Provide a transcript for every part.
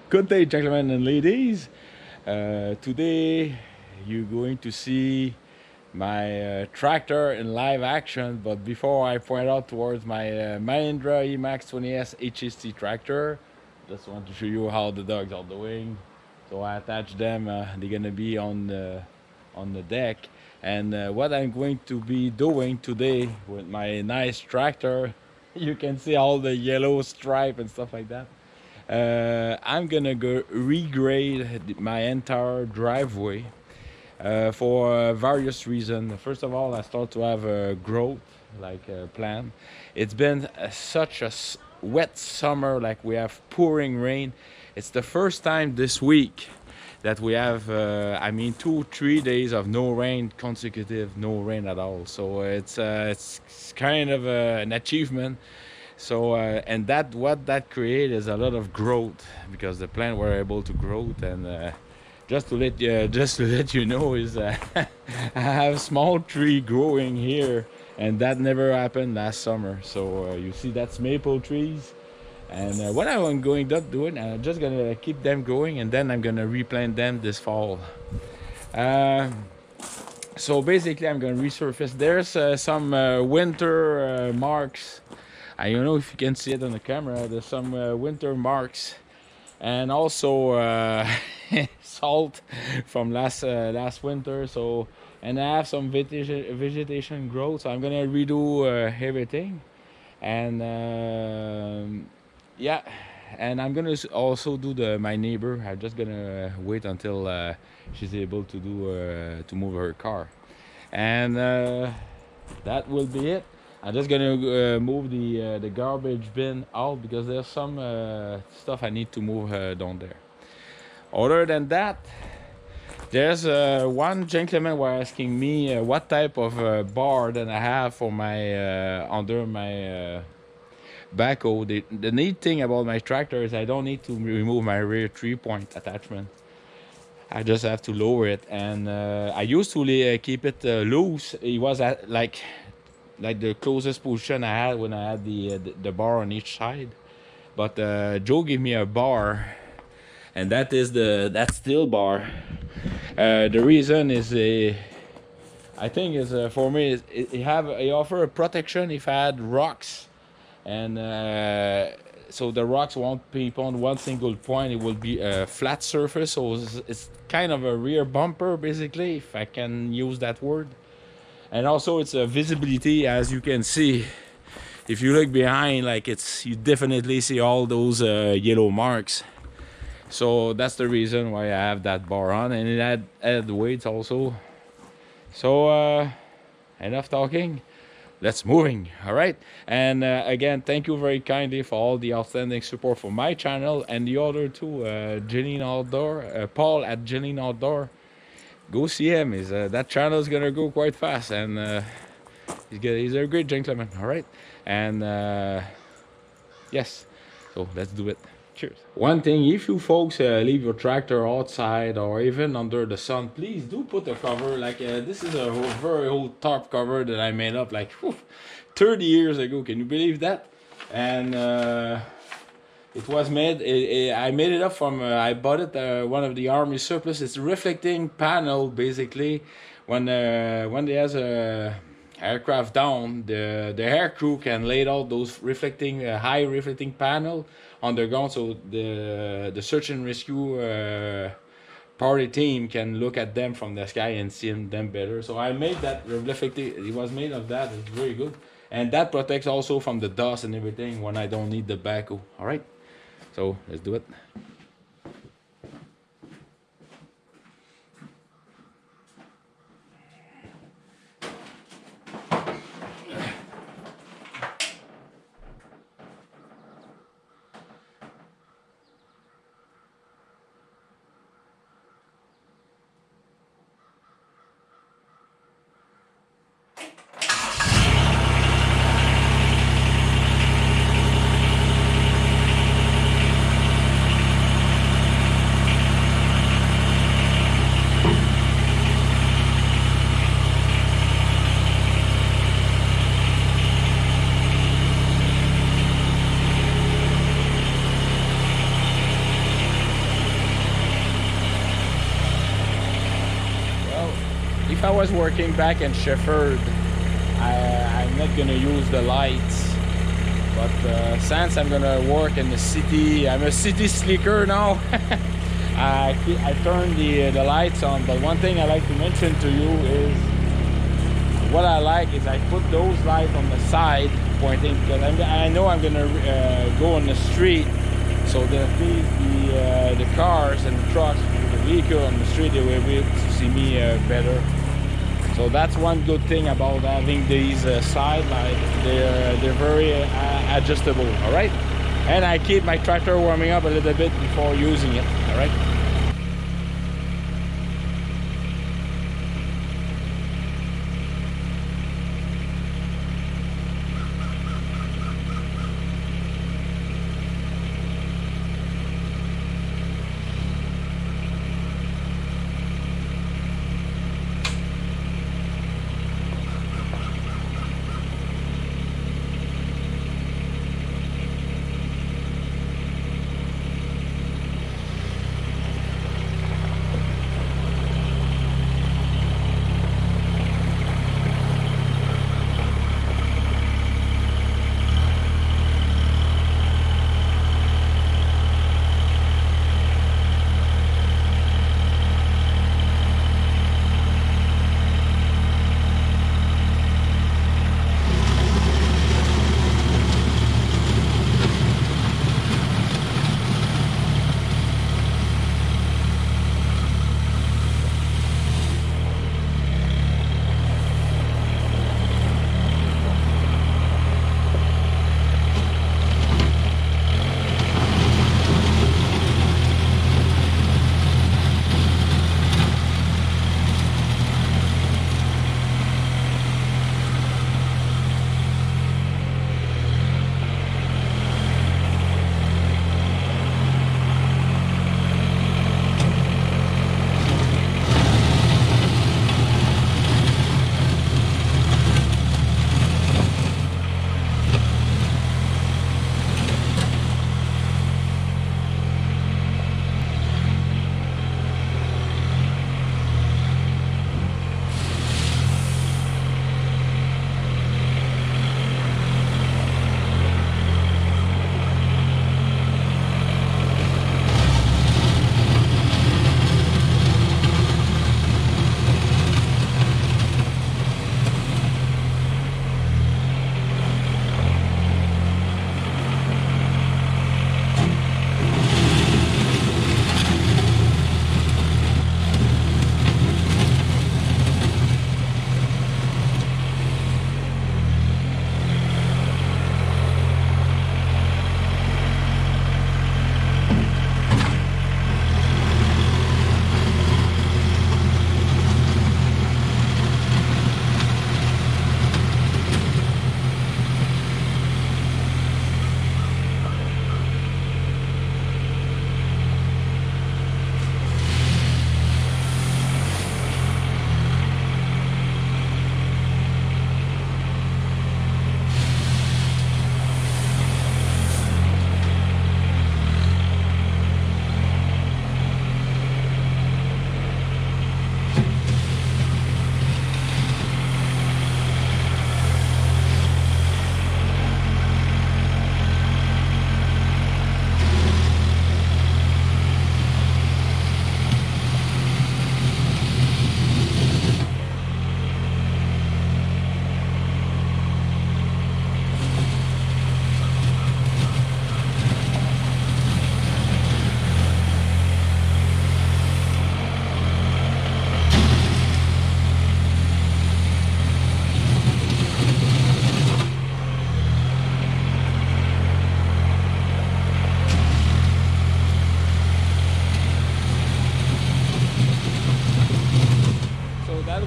Good day, gentlemen and ladies. Today you're going to see my tractor in live action, but before I point out towards my Mahindra eMax 20s HST tractor, just want to show you how the dogs are doing. So I attach them, they're gonna be on the deck. And what I'm going to be doing today with my nice tractor, you can see all the yellow stripe and stuff like that. I'm gonna go regrade my entire driveway for various reasons. First of all, I start to have growth, like a plant. It's been such a wet summer, like we have pouring rain. It's the first time this week that we have, 2-3 days of no rain consecutive, no rain at all. So it's kind of an achievement. So and that what that created is a lot of growth because the plant were able to grow. And just to let you know is I have small tree growing here, and that never happened last summer. So you see that's maple trees. And what I'm going to do it, I'm just gonna keep them growing, and then I'm gonna replant them this fall. Uh, so basically, I'm gonna resurface. There's some winter marks. I don't know if you can see it on the camera. There's some winter marks, and also salt from last winter. So, and I have some vegetation growth. So I'm gonna redo everything, and yeah, and I'm gonna also do my neighbor. I'm just gonna wait until she's able to to move her car, and that will be it. I'm just gonna move the garbage bin out because there's some stuff I need to move down there. Other than that, there's one gentleman was asking me what type of bar that I have for my under my backhoe. The neat thing about my tractor is I don't need to remove my rear 3-point attachment. I just have to lower it, and I used to keep it loose. It was at like the closest position I had when I had the bar on each side. But Joe gave me a bar, and that is that steel bar. The reason is I think is for me is it offer a protection if I had rocks, and so the rocks won't be on one single point. It will be a flat surface, so it's kind of a rear bumper basically, if I can use that word. And also it's a visibility, as you can see. If you look behind, like you definitely see all those yellow marks. So that's the reason why I have that bar on, and it add weights also. So enough talking, let's moving. All right, and again, thank you very kindly for all the outstanding support for my channel and the other two, Jeline Outdoor, Paul at Jeline Outdoor. Go see him. That channel is gonna go quite fast, and he's a great gentleman. All right, and yes, so let's do it. Cheers. One thing, if you folks leave your tractor outside or even under the sun, please do put a cover. Like this is a very old tarp cover that I made up like 30 years ago. Can you believe that? And it was made. I made it up from. I bought it one of the army surplus. It's a reflecting panel basically. When there's a aircraft down, the air crew can lay out those reflecting high reflecting panel on the ground, so the search and rescue party team can look at them from the sky and see them better. So I made that reflecting. It was made of that. It's very good, and that protects also from the dust and everything when I don't need the backhoe. All right, so let's do it. I was working back in Shefford, I'm not gonna use the lights. But since I'm gonna work in the city, I'm a city slicker now. I turn the lights on. But one thing I like to mention to you is what I like is I put those lights on the side pointing, because I know I'm gonna go on the street, so that the cars and the trucks, the vehicle on the street, they will be able to see me better. So that's one good thing about having these side lights. They're very adjustable. All right, and I keep my tractor warming up a little bit before using it. All right.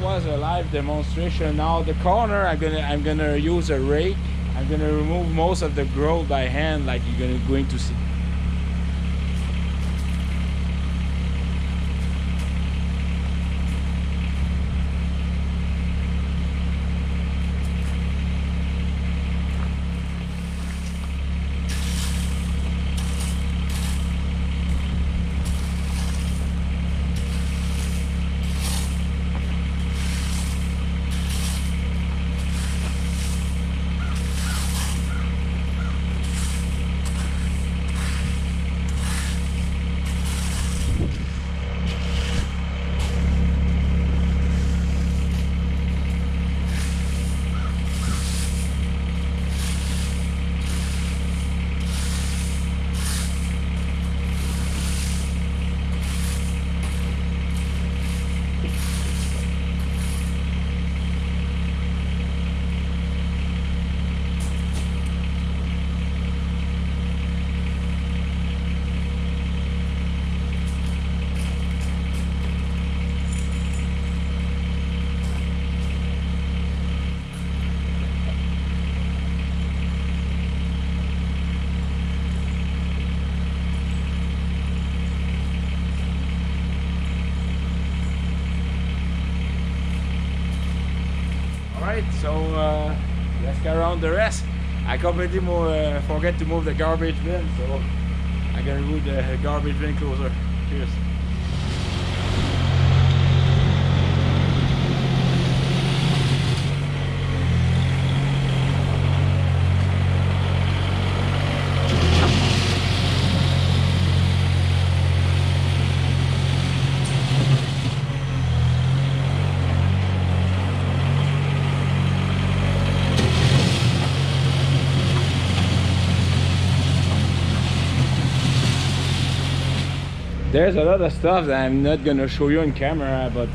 Was a live demonstration. Now the corner, I'm gonna use a rake. I'm gonna remove most of the growth by hand, like you're going to see. right, so let's get around the rest. I completely forget to move the garbage bin, so I'm gonna move the garbage bin closer. Cheers. There's a lot of stuff that I'm not gonna show you on camera, but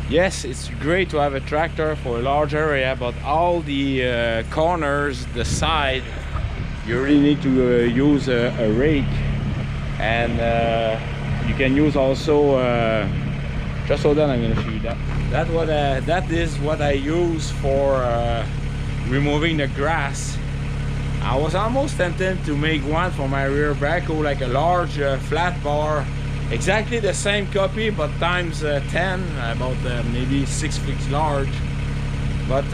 yes, it's great to have a tractor for a large area, but all the corners, the side, you really need to use a rake, and you can use also just hold on, I'm gonna show you that. That is what I use for removing the grass. I was almost tempted to make one for my rear backhoe, like a large flat bar, exactly the same copy but times 10, about maybe 6 feet large. But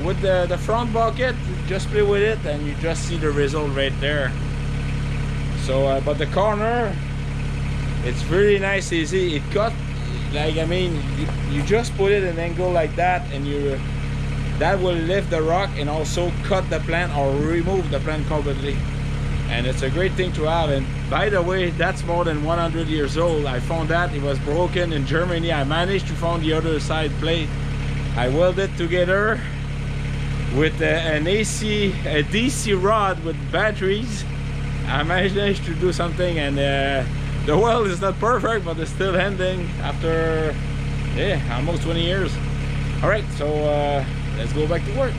with the front bucket, just play with it and you just see the result right there. So but the corner, it's really nice, easy. It cut, like, I mean, you just put it an angle like that, and that will lift the rock and also cut the plant or remove the plant completely. And it's a great thing to have. And by the way, that's more than 100 years old. I found that it was broken in Germany. I managed to find the other side plate. I welded together with a DC rod with batteries. I managed to do something, and the weld is not perfect, but it's still ending after almost 20 years. All right, so let's go back to work.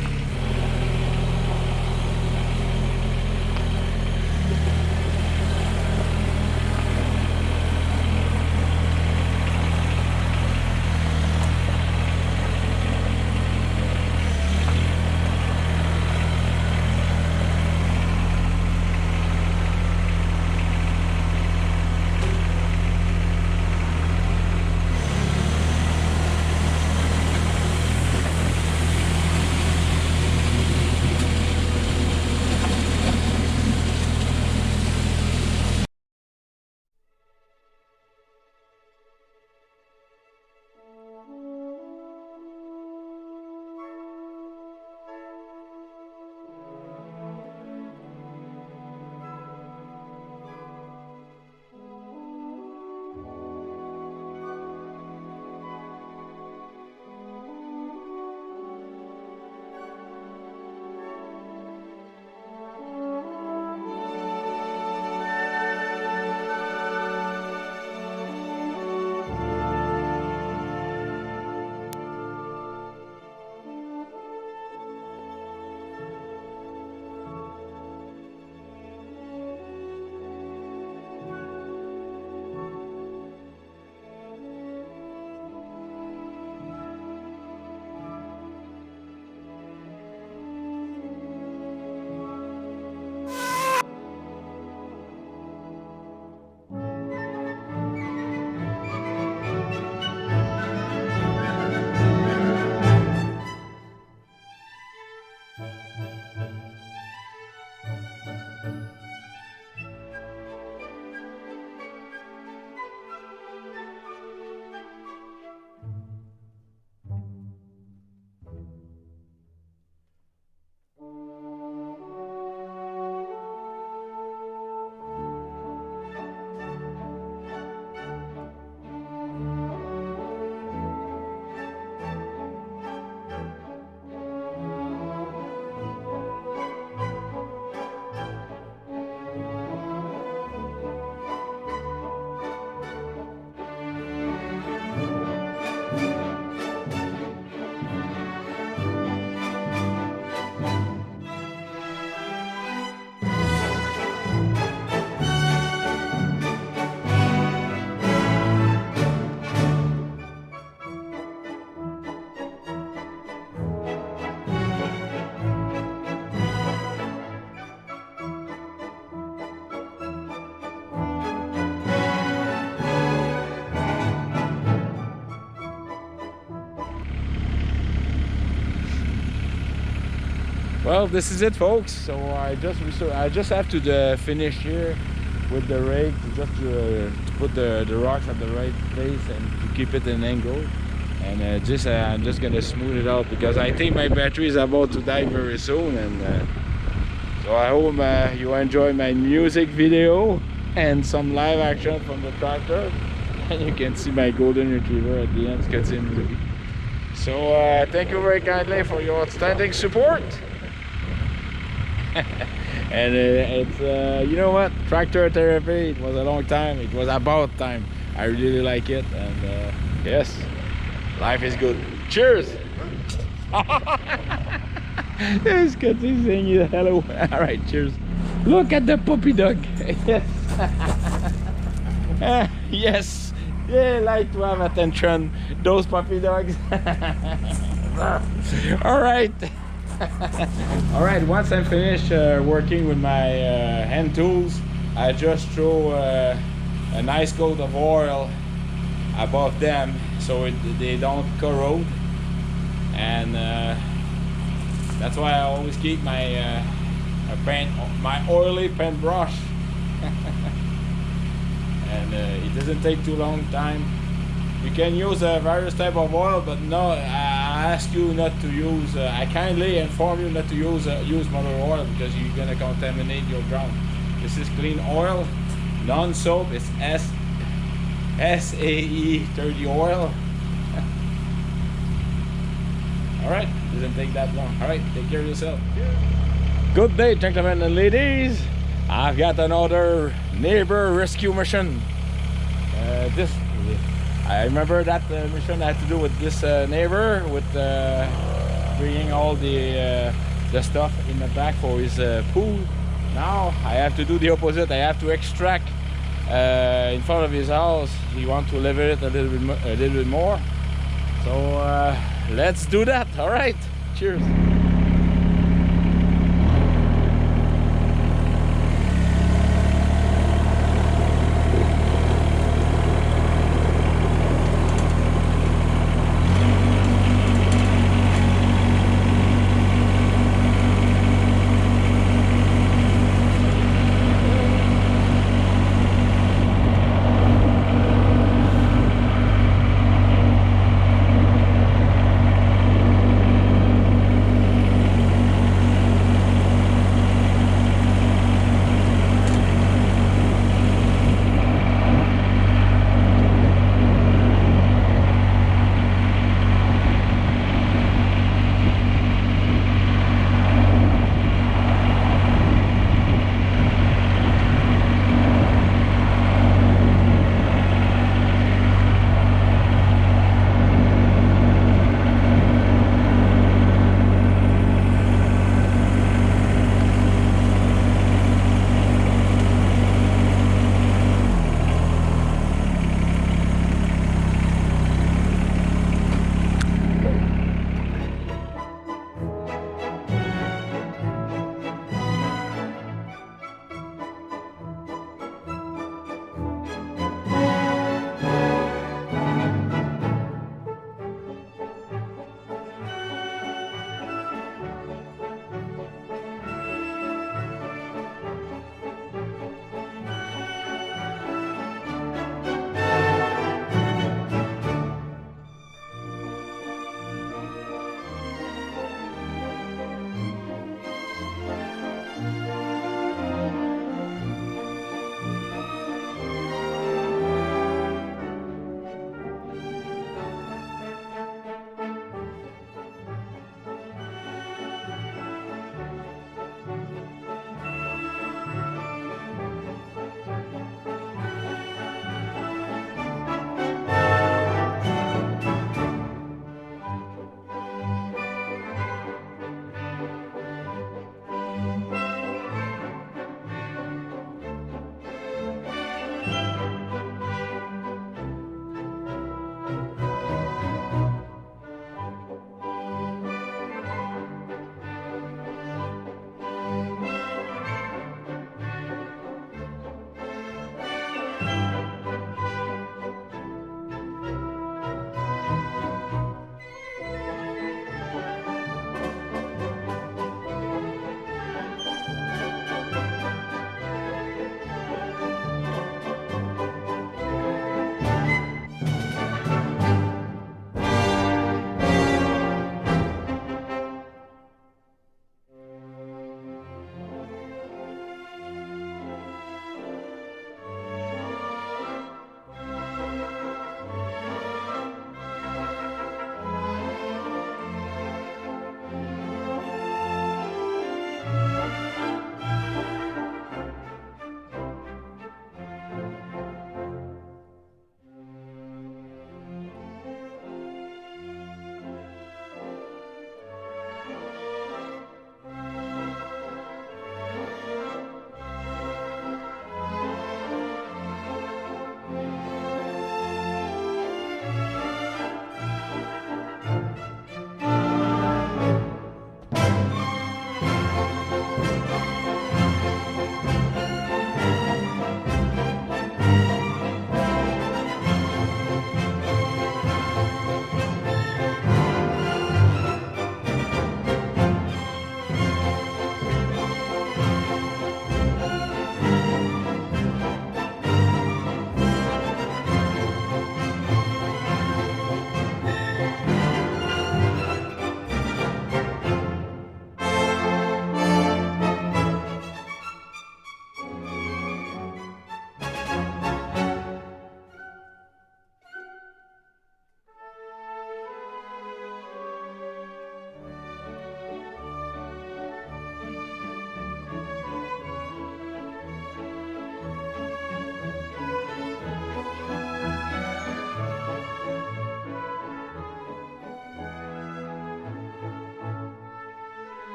Well, this is it, folks. So I just have to finish here with the rake to put the rocks at the right place and to keep it in angle. And I'm just gonna smooth it out because I think my battery is about to die very soon. And so I hope you enjoy my music video and some live action from the tractor. And you can see my golden retriever at the end, Scotty movie. So thank you very kindly for your outstanding support. And it's you know what, tractor therapy, it was a long time, it was about time. I really like it, and yes, life is good. Cheers. Yes, Scotty saying you hello. All right, cheers. Look at the puppy dog. Yes. Yes, they like to have attention, those puppy dogs. All right. All right, once I'm finished working with my hand tools, I just throw a nice coat of oil above them so they don't corrode. And that's why I always keep my my oily paintbrush. And it doesn't take too long time. You can use various type of oil, but no, I ask you not to use. I kindly inform you not to use motor oil because you're gonna contaminate your ground. This is clean oil, non-soap. It's SAE 30 oil. All right, doesn't take that long. All right, take care of yourself. Good day, gentlemen and ladies. I've got another neighbor rescue mission. I remember that mission I had to do with this neighbor, with bringing all the stuff in the back for his pool. Now I have to do the opposite. I have to extract in front of his house. He wants to level it a little bit more. So let's do that. All right. Cheers.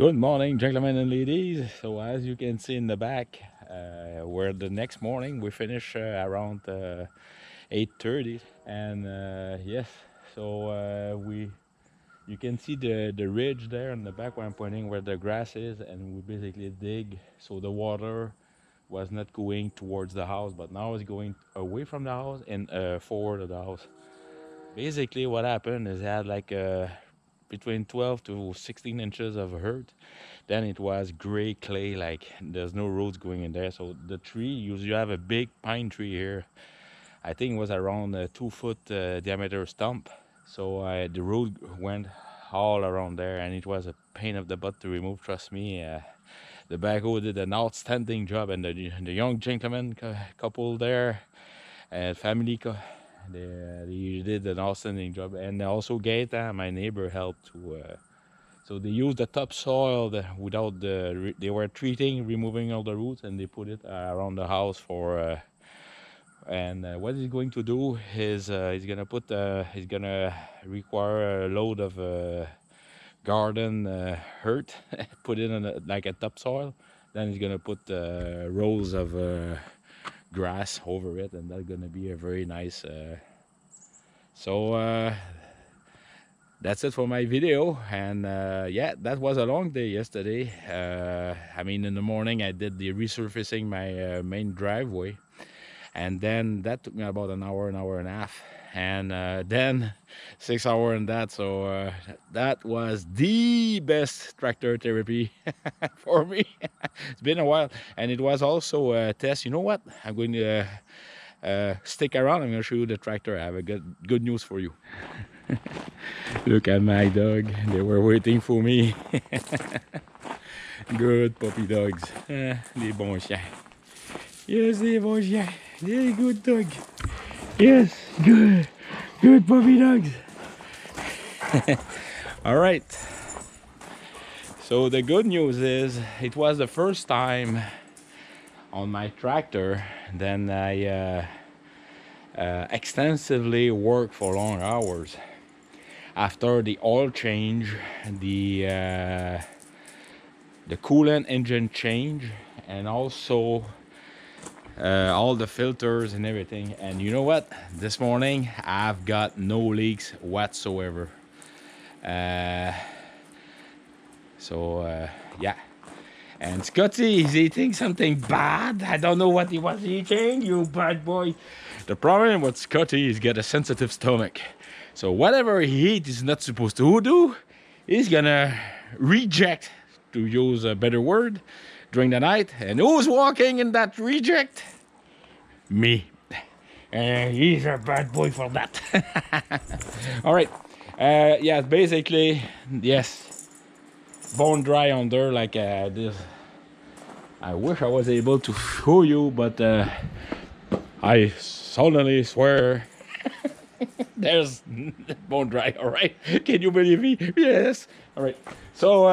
Good morning, gentlemen and ladies. So as you can see in the back, where the next morning we finish around 8:30, and yes, so you can see the ridge there in the back where I'm pointing, where the grass is, and we basically dig so the water was not going towards the house, but now it's going away from the house and forward of the house. Basically, what happened is I had like between 12 to 16 inches of earth. Then it was gray clay, like there's no roads going in there. So the tree, you have a big pine tree here. I think it was around a 2-foot diameter stump. So the road went all around there, and it was a pain of the butt to remove. Trust me, the backhoe did an outstanding job, and the young gentleman couple there, family, they did an outstanding job, and also Gaeta, my neighbor, helped to. So they used the topsoil without they were treating, removing all the roots, and they put it around the house for. And what he's going to do is he's gonna require a load of garden earth, put it in like a topsoil. Then he's gonna put rows of grass over it, and that's gonna be a very nice. So that's it for my video, and yeah, that was a long day yesterday. I mean, in the morning I did the resurfacing my main driveway, and then that took me about an hour and a half, and then 6 hours in that. So that was the best tractor therapy for me. It's been a while, and it was also a test. You know what, I'm going to stick around. I'm going to show you the tractor. I have a good news for you. Look at my dog, they were waiting for me. Good puppy dogs, des bons chiens. Yes, des bons chiens, des good dog. Yes, good puppy dogs. All right, so the good news is it was the first time on my tractor then I extensively worked for long hours. After the oil change, the coolant engine change, and also all the filters and everything. And you know what? This morning I've got no leaks whatsoever. So yeah. And Scotty is eating something bad. I don't know what he was eating, you bad boy. The problem with Scotty is he's got a sensitive stomach. So whatever he eats is not supposed to do, he's gonna reject, to use a better word, during the night. And who's walking in that reject? Me. He's a bad boy for that. All right. Yeah, basically, yes. Bone dry under like this. I wish I was able to show you, but I solemnly swear there's bone dry. All right, can you believe me? Yes. All right, so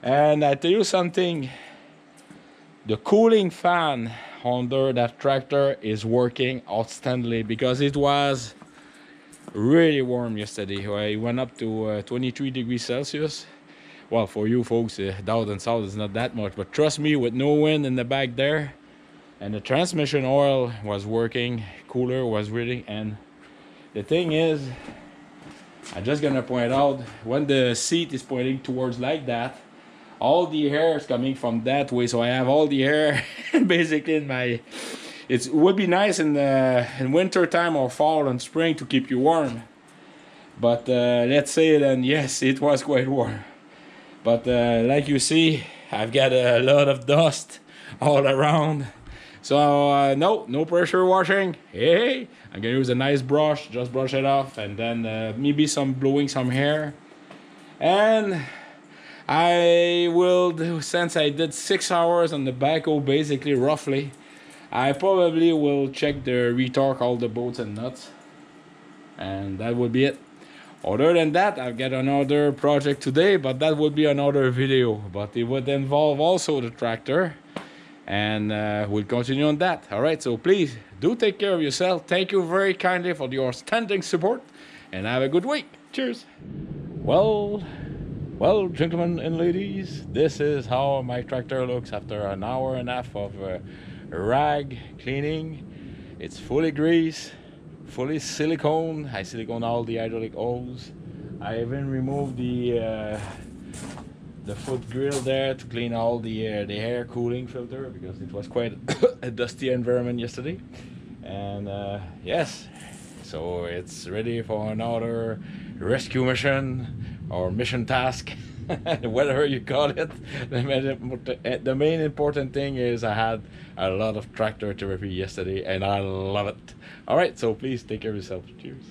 and I tell you something, the cooling fan under that tractor is working outstandingly, because it was really warm yesterday. It went up to 23 degrees Celsius. Well, for you folks down and south is not that much, but trust me, with no wind in the back there, and the transmission oil was working, cooler was reading. And the thing is, I'm just gonna point out, when the seat is pointing towards like that, all the air is coming from that way, so I have all the air basically in my. It would be nice in winter time or fall and spring to keep you warm, but let's say then, yes, it was quite warm. But like you see, I've got a lot of dust all around. So no pressure washing. Hey, I'm gonna use a nice brush, just brush it off, and then maybe blowing some hair. And I will do, since I did 6 hours on the backhoe, basically roughly, I probably will check the retorque, all the bolts and nuts, and that would be it. Other than that, I've got another project today, but that would be another video. But it would involve also the tractor, and we'll continue on that. All right, so please do take care of yourself. Thank you very kindly for your standing support, and have a good week. Cheers. Well, Well, gentlemen and ladies, this is how my tractor looks after an hour and a half of rag cleaning. It's fully greased, fully silicone. I silicone all the hydraulic hose. I even removed the foot grill there to clean all the air cooling filter, because it was quite a dusty environment yesterday. And yes, so it's ready for another rescue mission or mission task, whatever you call it. The main important thing is I had a lot of tractor therapy yesterday and I love it. All right, so please take care of yourself. Cheers.